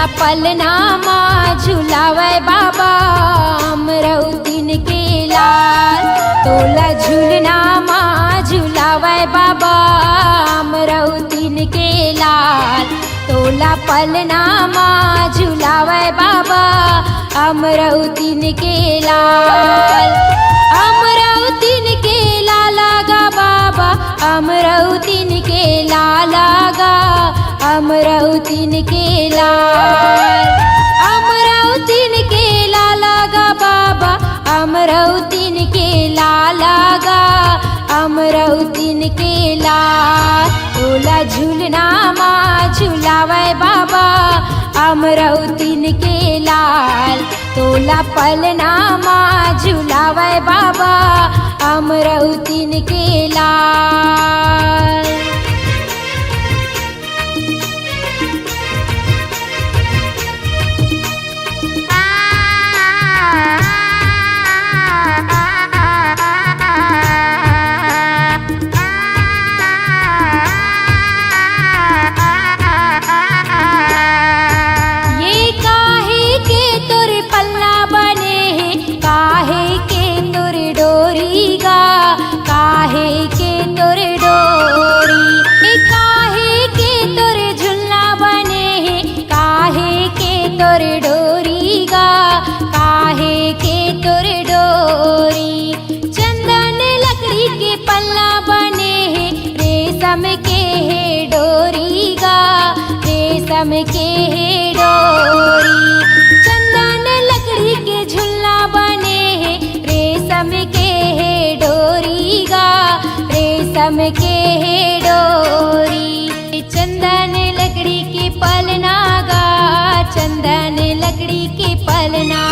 तोला पलनामा झुलावे बाबा अमरौतीन के लाल। तोला झूलनामा झुलावे बाबा अमरौतीन के लाल। तोला पलनामा झुलावे बाबा अमरौतीन के लाल। अमरौतीन के लाला गा बाबा अमरौतीन के लाला गा अमरौतीन के लाल। अमरौतीन के लाला गा बाबा अमरौतीन के लाला गा अमरौतीन के लाल। तोला झूलनामा झुलावे बाबा अमरौतीन के लाल। तोला पलनामा झुलावे बाबा अमरौतीन के लाल। रेशम के है डोरी चंदन लकड़ी के झुलना बने हैं। रेशम के है डोरी गा रेशम के है डोरी। चंदन लकड़ी के पलना गा चंदन लकड़ी के पलना।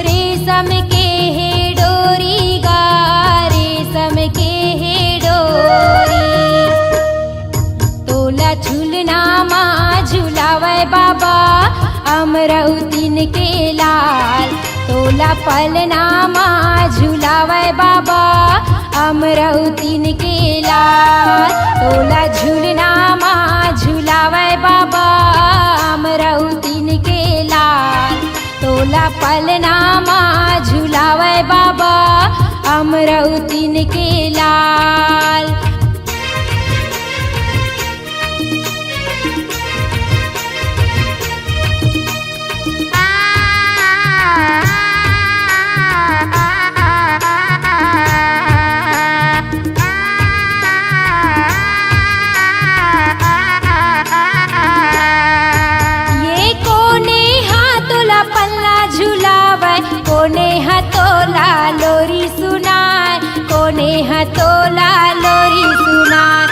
रेशम के है डोरी गा रेशम के है डोरी। तोला झूलनामा झुलावे बाबा अमरौतीन के लाल। तोला पलनामा झुलावे बाबा अमरौतीन के लाल। तोला झूलनामा झुलावे बाबा अमरौतीन के लाल। तोला पलनामा झुलावे बाबा अमरौतीन के लाल। कोने हतोला लोरी सुनाए कोने हतोला लोरी सुनाए।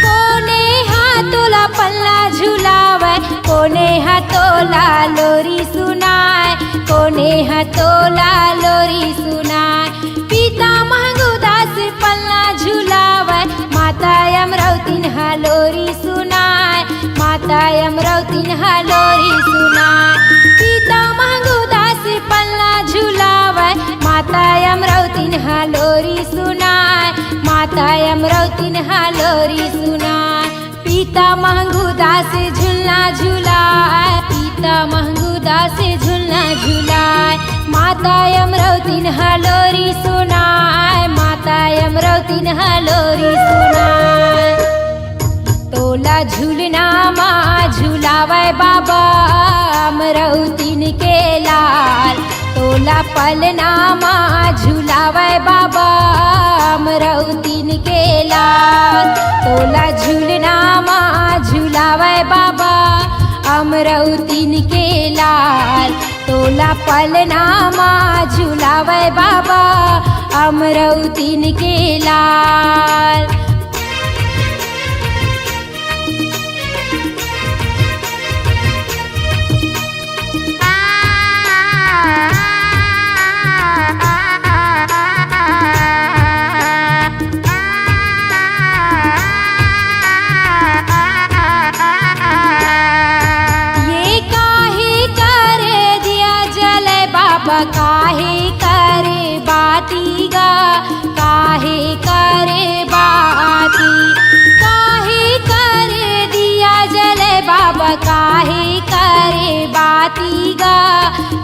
कोने हाथोला पल्ला झुलावे कोने हतोला लोरी सुनाए कोने हतोला लोरी सुनाए। पिता महंगूदास पल्ला झुलावे माता अमरौतीन लोरी सुनाए माता अमरौतीन लोरी सुनाए। पिता महंगूदास पल्ला झुलावे माता अमरौतीन लोरी सुनाए माता अमरौतीन लोरी सुनाए। पिता महंगूदास झुलना झुलाए पिता महंगूदास झुलना झुलाए। माता अमरौतीन लोरी सुनाए माता अमरौतीन लोरी सुनाए। तोला झूलनामा झुलावे बाबा अमरौतीन के लाल। तोला पलनामा झुलावे बाबा अमरौतीन के लाल। तोला झूलनामा झुलावे बाबा अमरौतीन के लाल। तोला पलनामा झुलावे बाबा अमरौतीन के लाल। काहे करे बाती गा काहे करे बाती। काहे करे दिया जले बाबा काहे करे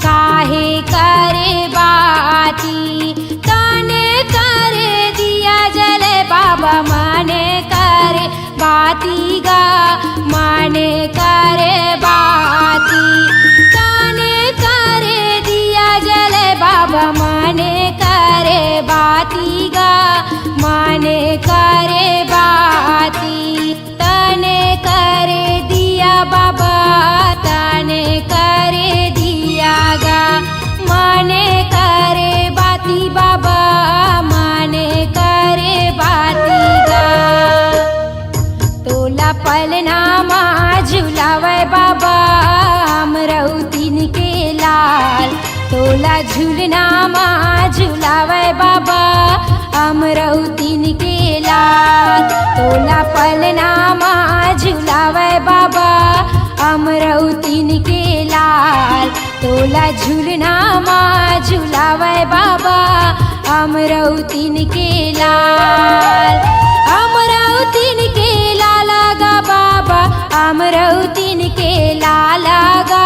काहे करे बाती तने करे दिया जले बाबा माने करे बाती गा माने करे बाती तने करे दिया जले बाबा माने करे बाती गा माने करे बाती तने करे दिया बाबा तने करे दिया गा माने करे बाती बाबा माने करे बाती गा तोला पलनामा झुलावे बाबा अमरौतीन के लाल तोला झूलनामा झुलावे बाबा अमरौतीन के लाल तोला पलनामा झुलावे बाबा अमरौतीन के लाल तोला झूलनामा झुलावे बाबा अमरौतीन के लाल अमरौतीन के लाला गा बाबा अमरौतीन के लाला गा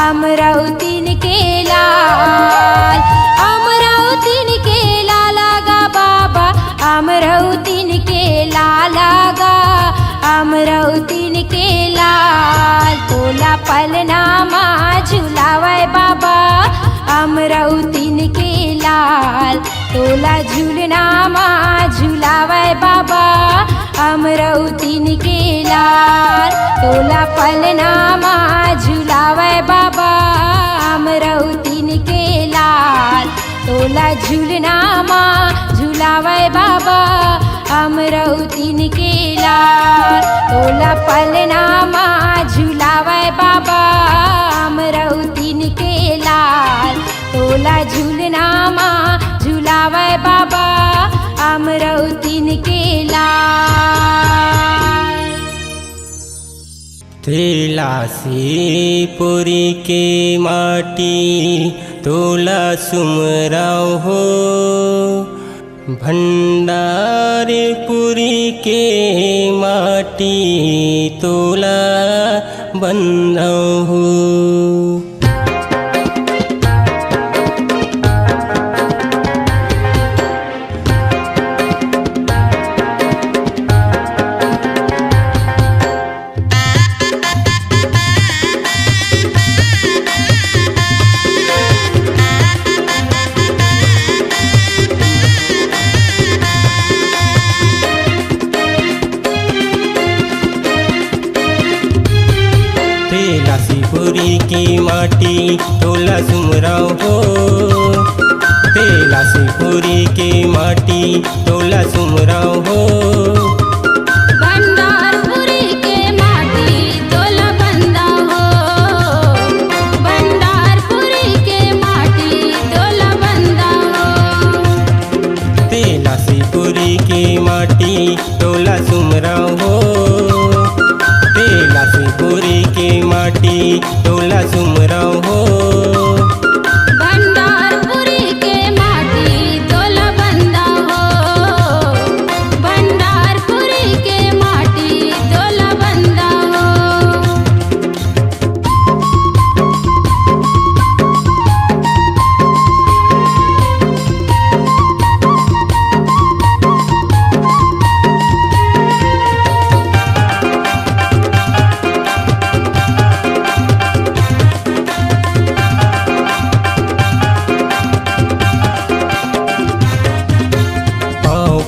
अमरौतीन के लाल अमरौतीन के लाला गा बाबा अमरौतीन के लाला गा अमरौतीन के लाल तोला पलनामा झुलावे बाबा अमरौतीन के लाल तोला झूलनामा झुलावे बाबा अमरौतीन के लाल तोला पलनामा झुलावे बाबा अमरौतीन के लाल तोला झूलनामा झुलावे बाबा अमरौतीन के लाल तोला पलनामा झुलावे बाबा अमरौतीन के लाल तोला झूलनामा झुलावे बाबा अमरौतीन के लाल तिलासीपुरी के माटी तोला सुमराव हो भंडारपुरी के माटी तोला बंदाव हो तिलासीपुरी की माटी तोला सुमराव हो तिलासीपुरी की माटी तोला सुमराव हो भंडारपुरी के माटी तोला बंदाव हो भंडारपुरी के माटी तोला बंदाव हो तिलासीपुरी की माटी तोला सुमराव हो तिलासीपुरी की माटी तोला सुमराव हो भंडारपुरी के माटी तोला बंदाव हो भंडारपुरी के माटी तोला बंदाव हो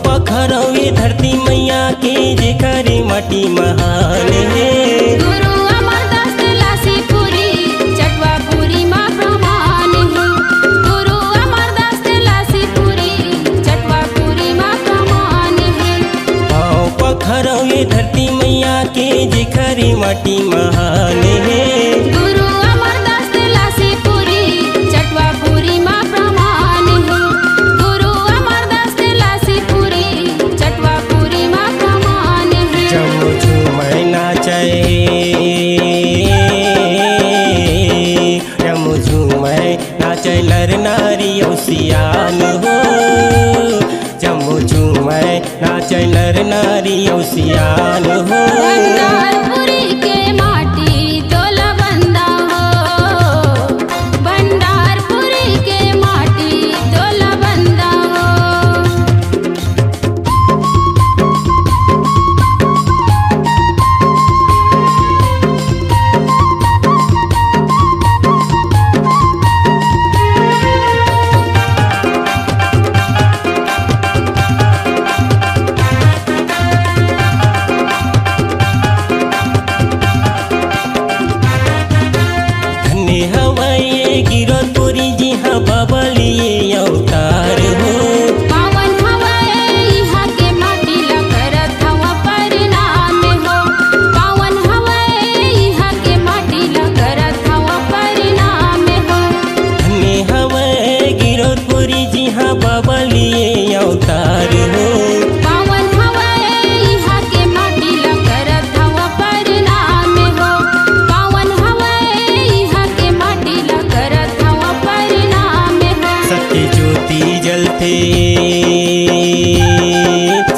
धरती मैया के जेकरे माटी महान है गुरु अमरदास तिलासीपुरी चटवापुरी माँ प्रमाण है गुरु अमरदास तिलासीपुरी चटवापुरी माँ प्रमाण है आओ पखरौ ये धरती मैया के जेकरे माटी महान है गुरु अमरदास तिलासीपुरी चटवापुरी माँ प्रमाण है गुरु अमरदास तिलासीपुरी चटवापुरी माँ प्रमाण है जमु झूमै नाचै जमु झूमै नाचै नर नारी औसियान हो जमु झूमै नाचै नर नारी औसियान हो भंडारपुरी के माटी तोला बंदाव हो हवे गिरधपुरी जी हाँ बाबा लिए अवतार हो। पावन हवे इहाँ के माटी ला करत हवा परिणाम हो। पावन हवे इहाँ के माटी ला करत हवा परिणाम हो। धन्य हवे गिरधपुरी जी हाँ बाबा लिए अवतार हो। पावन हवे इहाँ के माटी ला करत हवा परिणाम हो। पावन हवे इहाँ के माटी ला करत हवा परिणाम हो। सत्य ज्योति जलते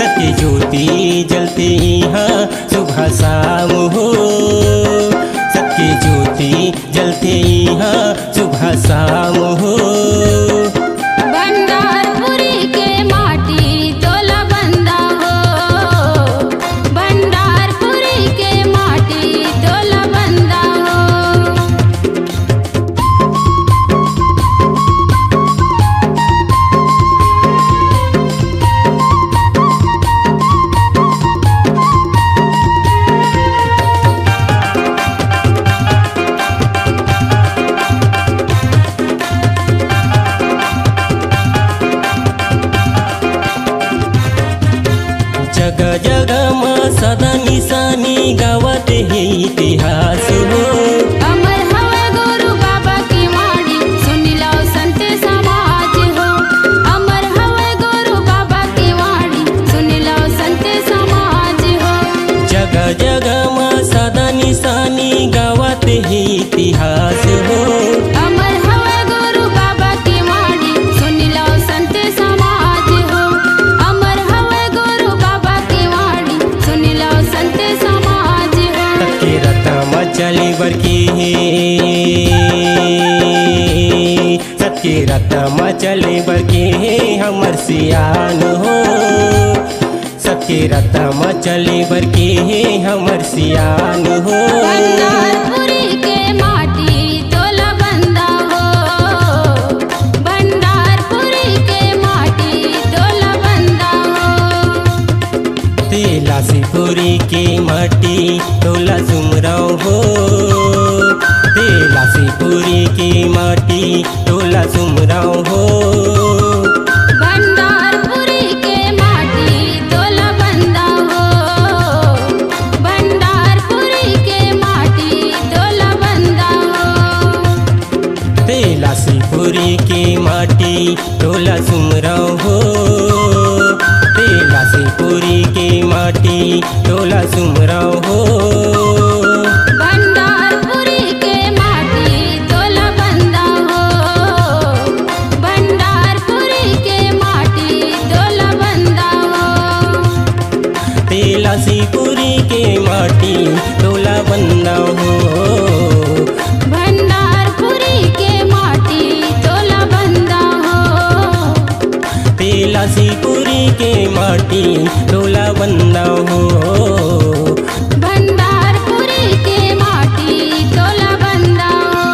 सत्य ज्योति जलते यहाँ सुबह शाम हो। सत्य ज्योति जलते यहाँ सुबह शाम हो। भंडारपुरी के माटी तोला बंदा हो। भंडारपुरी के माटी तोला बंदा हो। जगह जगह माँ सदा निशानी गावत है इतिहास हो। अमर हवे गुरु बाबा की वाणी सुन लो संत समाज हो। अमर हवे गुरु बाबा की वाणी सुन लो संत समाज हो। जगह जगह माँ सदा निशानी गावत है इतिहास हो। अमर हवे गुरु बाबा की वाणी सुन लो संत समाज हो। अमर हवे गुरु बाबा की वाणी सुन लो संत समाज हो। सत्य रत्न चली बरकी सत्य रत्न चले बरके हमर सियान हो। सत्य रत्न चले बरके हमर सियान हो। भंडारपुरी के माटी तोला बंदा हो। भंडारपुरी के माटी तोला बंदा हो। तेलासीपुरी के माटी तोला सुमराव हो। तेलासीपुरी के माटी तोला सुमराव हो। भंडारपुरी के माटी तोला बंदा हो। भंडारपुरी के माटी तोला बंदा हो। तेलासीपुरी के माटी तोला सुमराव हो। तेलासीपुरी के माटी तोला सुमराव हो। भंडारपुरी के माटी तोला बंदा हो। भंडारपुरी के माटी तोला बंदा हो। तेलासीपुरी के माटी तोला बंदा हो। भंडारपुरी के माटी तोला बंदा हो। तेलासीपुरी के माटी तोला बंदा हो। भंडारपुरी के माटी तोला बंदा हो।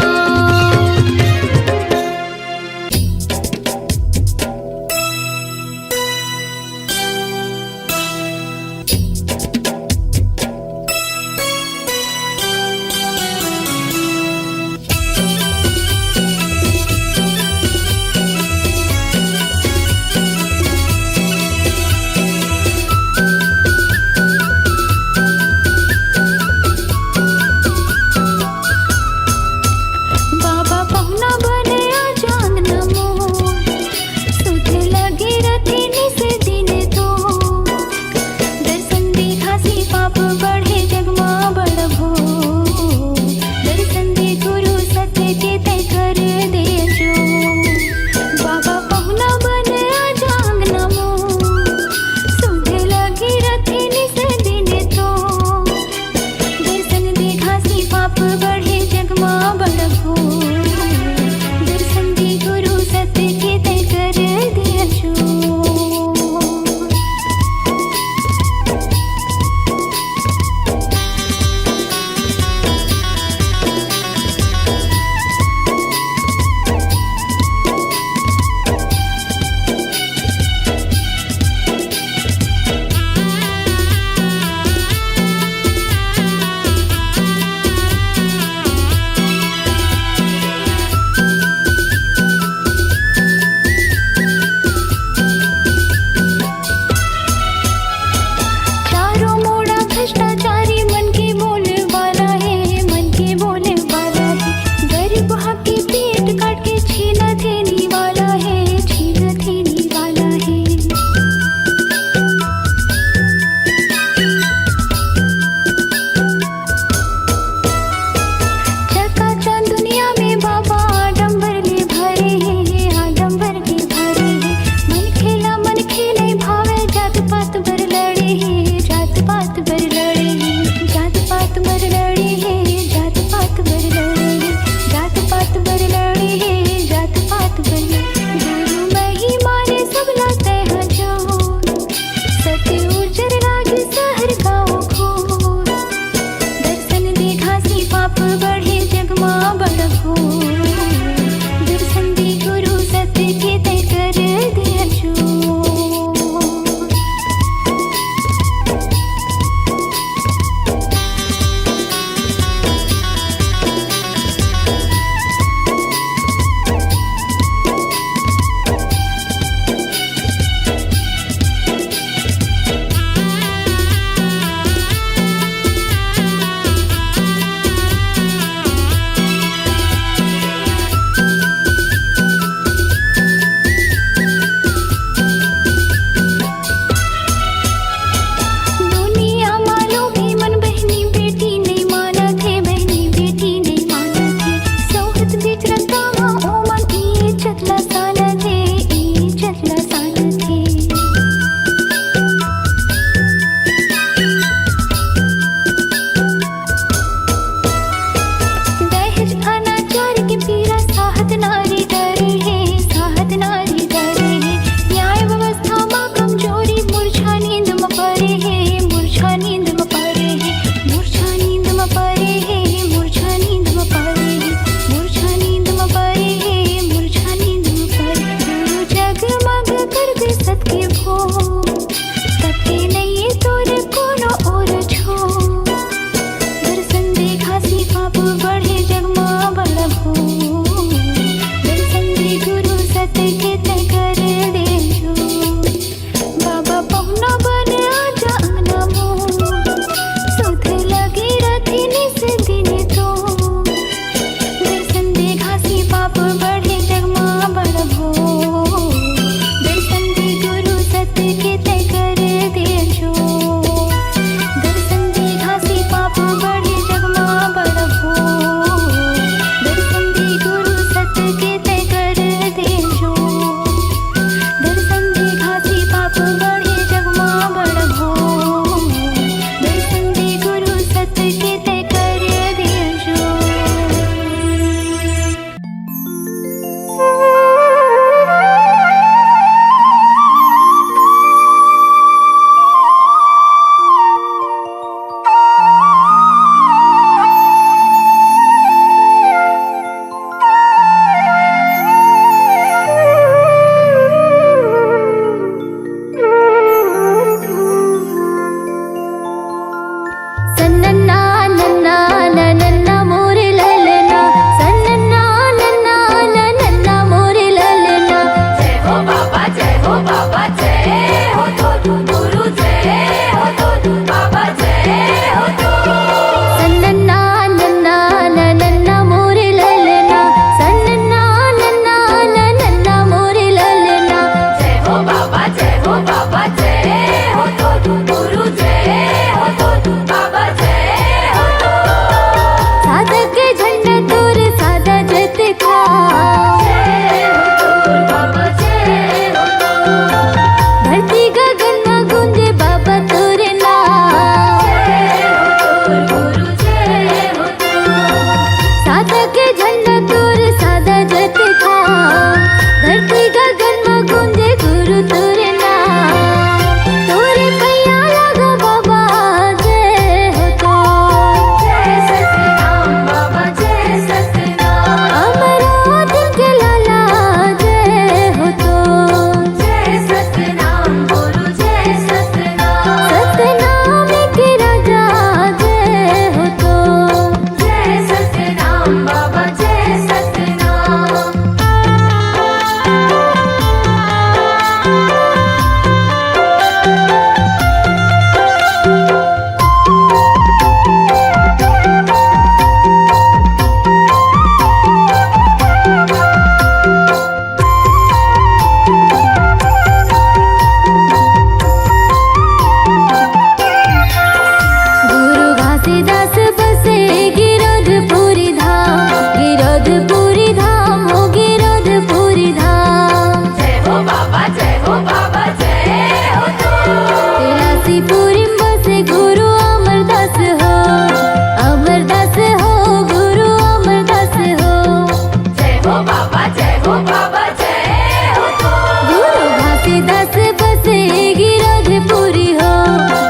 गुरु घासीदास बसे गिरधपुरी हो,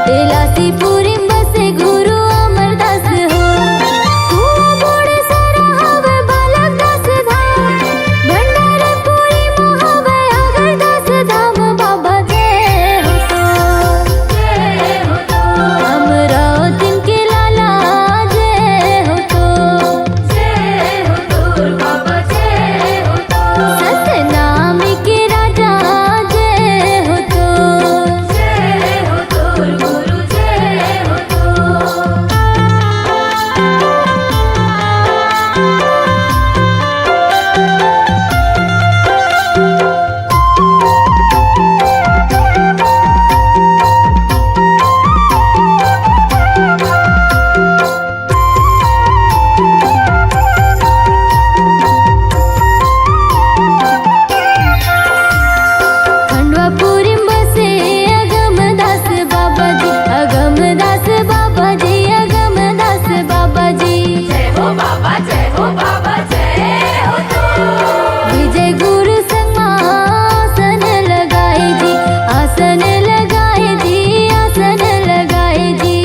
बेलासीपुरी बसे गुरु अमरदास हो। कुआं बोड़े सारा हवे बालकदास धाम, भंडारपुरी में हवे अगरदास धाम। बाबा जय हो तो, अमरावती के लाला जय हो तो, सतनाम के राजा जय हो तो। खंडवापुरी बसे अगमदास बाबा जी, अगमदास बाबा जी, अगमदास बाबा जी। विजय गुरु सिंहासन लगाए जी, आसन लगाए जी, आसन लगाए जी।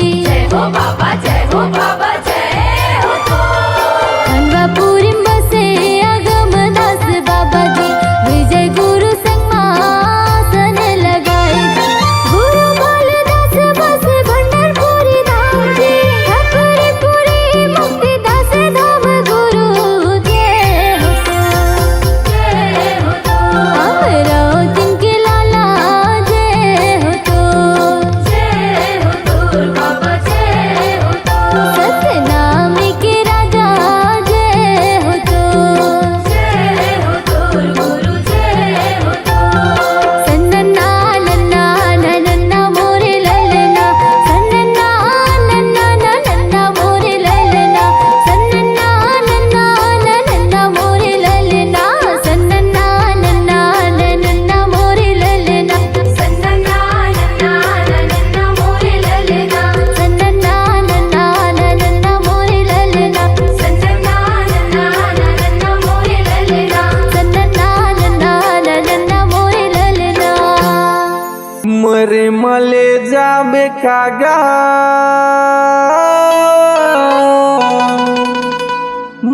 खंडवापुरी बसे अगमदास बाबा जी, विजय गुरु सिंहासन लगाए जी। गुरु बालदास बसे भंडारपुरी धाम जी, ठकुरीपुरी मुक्तिदास धाम। गुरु जय हो तो, अमरावती के लाला जय हो तो, सतनाम के राजा जय हो तो। सन्नन्ना नन्ना नन्ना मोरे ललना, सन्नन्ना नन्ना नन्ना मोरे ललना, सन्नन्ना नन्ना नन्ना मोरे ललना, सन्नन्ना नन्ना नन्ना मोरे ललना, सन्नन्ना नन्ना नन्ना मोरे ललना, सन्नन्ना नन्ना नन्ना मोरे ललना, सन्नन्ना नन्ना नन्ना मोरे ललना, सन्नन्ना नन्ना नन्ना मोरे ललना। मरे मले जाबे कागा,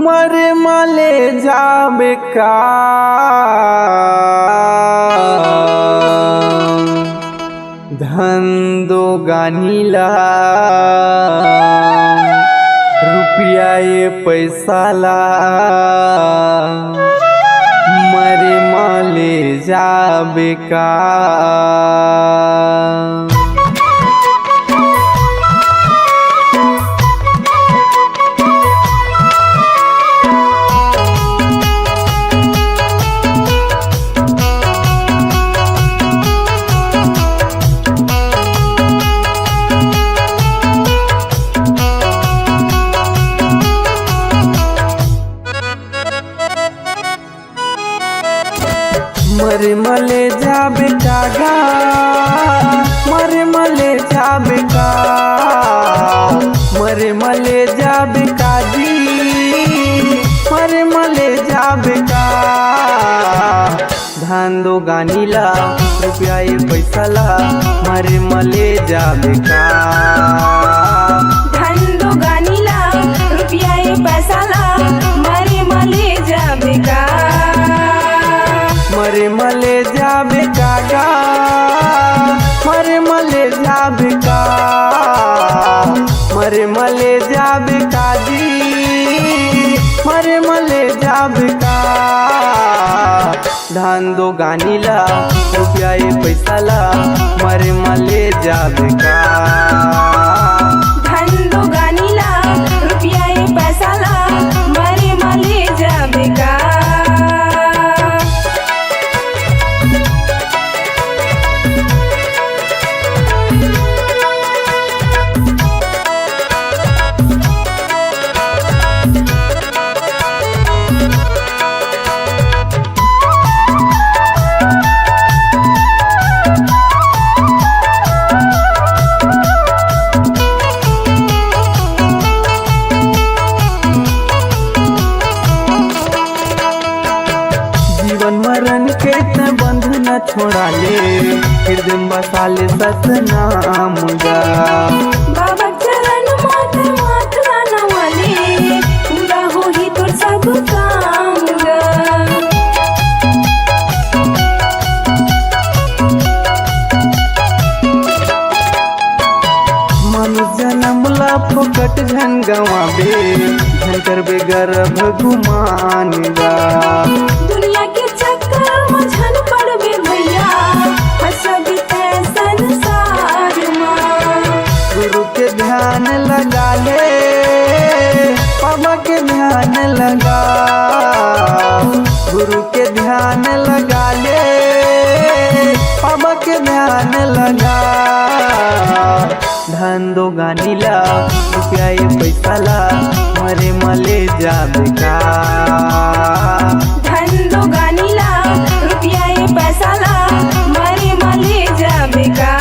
मरे मले जाबे का। धन दो गानीला, रुपया ये पैसा ला। मरे मले जाबे का। मरे मले जाबे कागा, मरे मले जाबे का। मरे मले जाबे काजी, मरे मले जाबे का। धान दो गानीला, रुपया ये पैसा ला। मरे मले जाबे का। धन दो गानीला, रुपया ये पैसा ला। मरे मले जाबे का। मरे मले जाबे कागा, मरे मले जाबे का। मरे मले जाबे काजी, मरे मले जाबे का। धान दो गानीला, रुपया ये पैसा ला। मरे मले जाबे का। धन दो गानीला, रुपया ये पैसा ला। मरे मले जाबे का। जीवन मरण के ते बंध न छोड़ा ले, हृदय में बसा ले सतनाम गा। बाबा चरण माथे माथ नवाले, पूरा होही तोर सब काम गा। मनुष्य जन्म ला फोकट झन गवाबे, झन करबे गर्भ गुमान गा। दुनिया के चक्कर में झन पड़बे भैया, हसबी ते संसार में। गुरु के ध्यान लगा ले, बाबा के ध्यान लगा। गुरु के ध्यान लगा ले, बाबा के ध्यान लगा। धन दो गानी ला, रुपया ये पैसा ला, मरे मले जाबे का। धन दो गानी ला, रुपया ये पैसा ला, मरे मले जाबे का।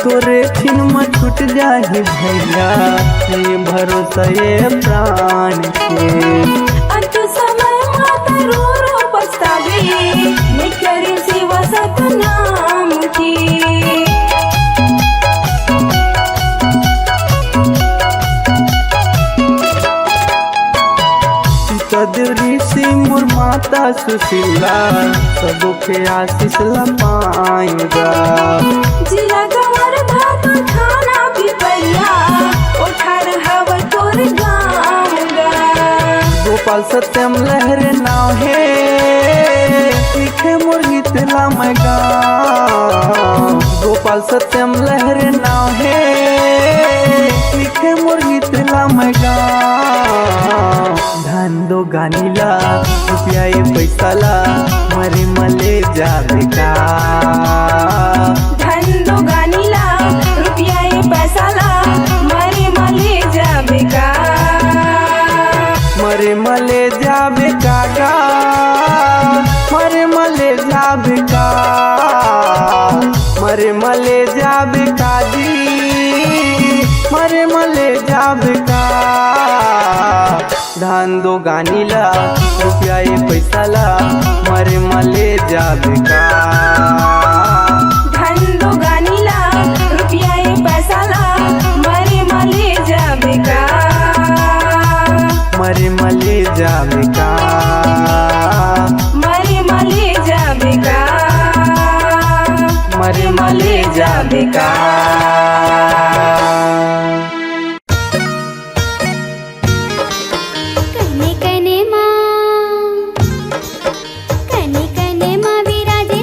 तोरे छिन में छूट जाहि भैया, ये भरोसा ये प्राण के। अंत समय माता रो रो पछतावे, मैं करे सेवा सतनाम की। ऋषि मोर माता सुशीला, सबो के आशीष ला पाएगा। जिला गंवर धातु थाना पिपरिया, उठार हवा तोर गाँव गा। गोपाल सत्यम लहरे नाव है, लिखे मोर गीत ला मैं गाँव। गोपाल सत्यम लहरे नाव है, लिखे मोर गीत ला मैं गाँव। धन दो गानी ला, रुपया ये पैसा ला, मरे मले जाबे का। धन दो गानी ला, रुपया ये पैसा ला, मरे मले जाबे का। मरे मले जाबे का गा, मरे मले जाबे का। मरे मले जाबे का जी, मरे मले जाबे का। धन दो गानी ला, रुपया ये पैसा ला, मरे मले जाबे का। धन दो गानी ला, रुपया ये पैसा ला, मरे मले जाबे का। मरे मले जाबे का। मरे मले जाबे का। मरे मले जाबे का। कने कने माँ विराजे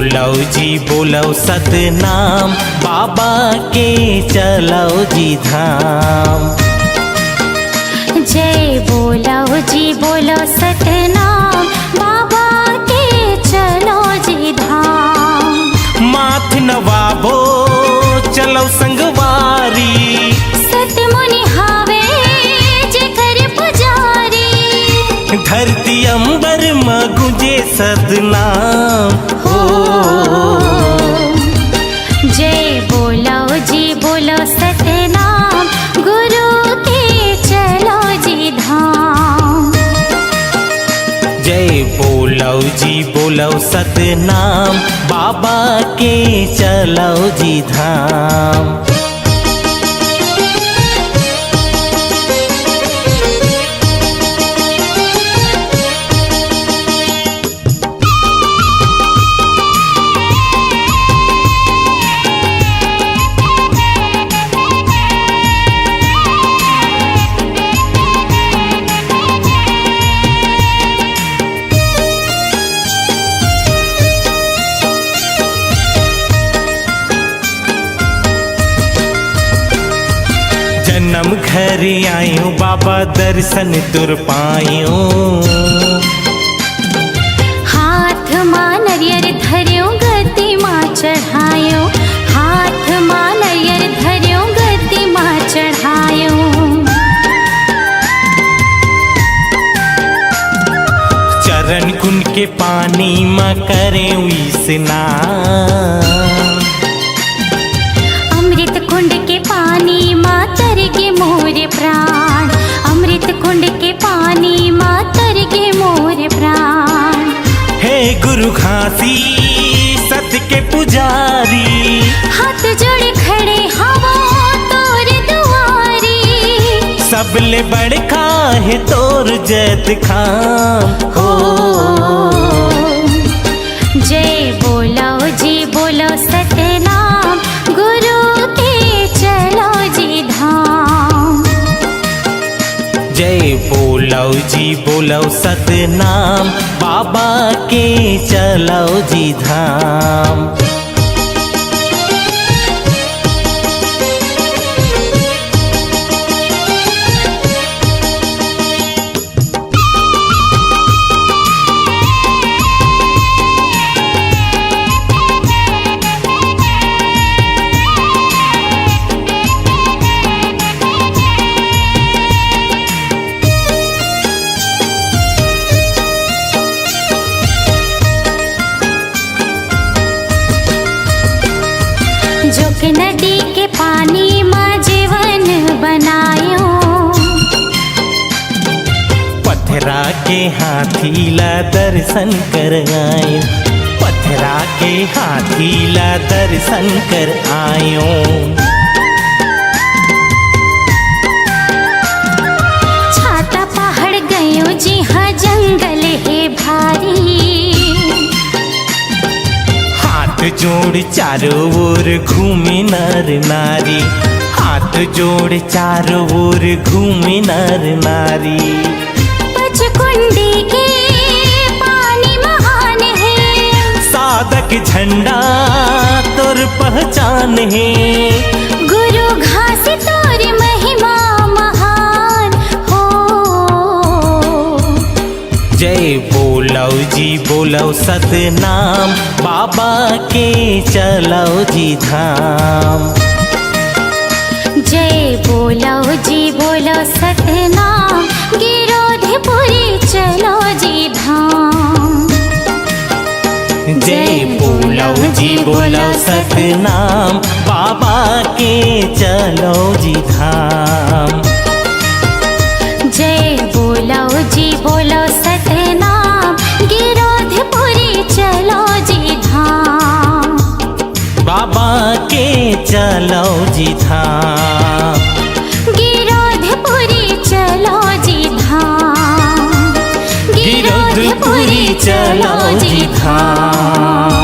बोलो जी बोलो सतनाम बाबा के चलो जी धाम। जय बोलो जी बोलो सतनाम बाबा के चलो जी धाम। माथ नवाबो चलो संगवारी सतमुनि हावे जेकर पुजारी। धरती अंबर में गुंजे सतनाम हो। जय बोलो जी बोलो सतनाम गुरु के चलो जी धाम। जय बोलो जी बोलो सतनाम बाबा के चलो जी धाम। जन्म घर आयो बाबा दर्शन तुर पायो। हाथ मां नरियर धर्यो गति मां चढ़ायो। हाथ मां नरियर धर्यो गति मां चढ़ायो। चरण कुंड के पानी मां करे स्नान। अमृत कुंड के पानी मां तर के मोर प्राण। अमृत कुंड के पानी मां तर के मोर प्राण। हे गुरु घासी सत्य के पुजारी हाथ जोड़े खड़े हवा तोर दुआरी। सबले बड़का है तोर जैत खाम हो। जय बोलो जी बोलो सतनाम गुरु के चलो जी धाम। जय बोलो जी बोलो सतनाम बाबा के चलो जी धाम। जो कि नदी के पानी मां जीवन बनायो। पथरा के हाथी ला दर्शन कर आयो। पथरा के हाथी ला दर्शन कर आयो। छाता पहाड़ गयो जी हाँ जंगल है भारी। हाथ जोड़ चारों ओर घूमे नर नारी। हाथ जोड़ चारों ओर घूमे नर नारी। पचकुंडी के पानी महान है। साधक झंडा तोर पहचान है। गुरु घासी तोर महिमा महान हो। जय बोलो जी बोलो सतनाम बाबा के चलो जी धाम। जय बोलो जी बोलो सतनाम गिरोधपुरी चलो जी धाम। जय बोलो जी बोलो सतनाम बाबा के चलो जी धाम। जय बोलो जी बोलो सतनाम गिरोधपुरी चलो जी धाम। बाबा के चलो जी धाम। गिरोधपुरी चलो जी धाम। गिरोधपुरी चलो जी धाम।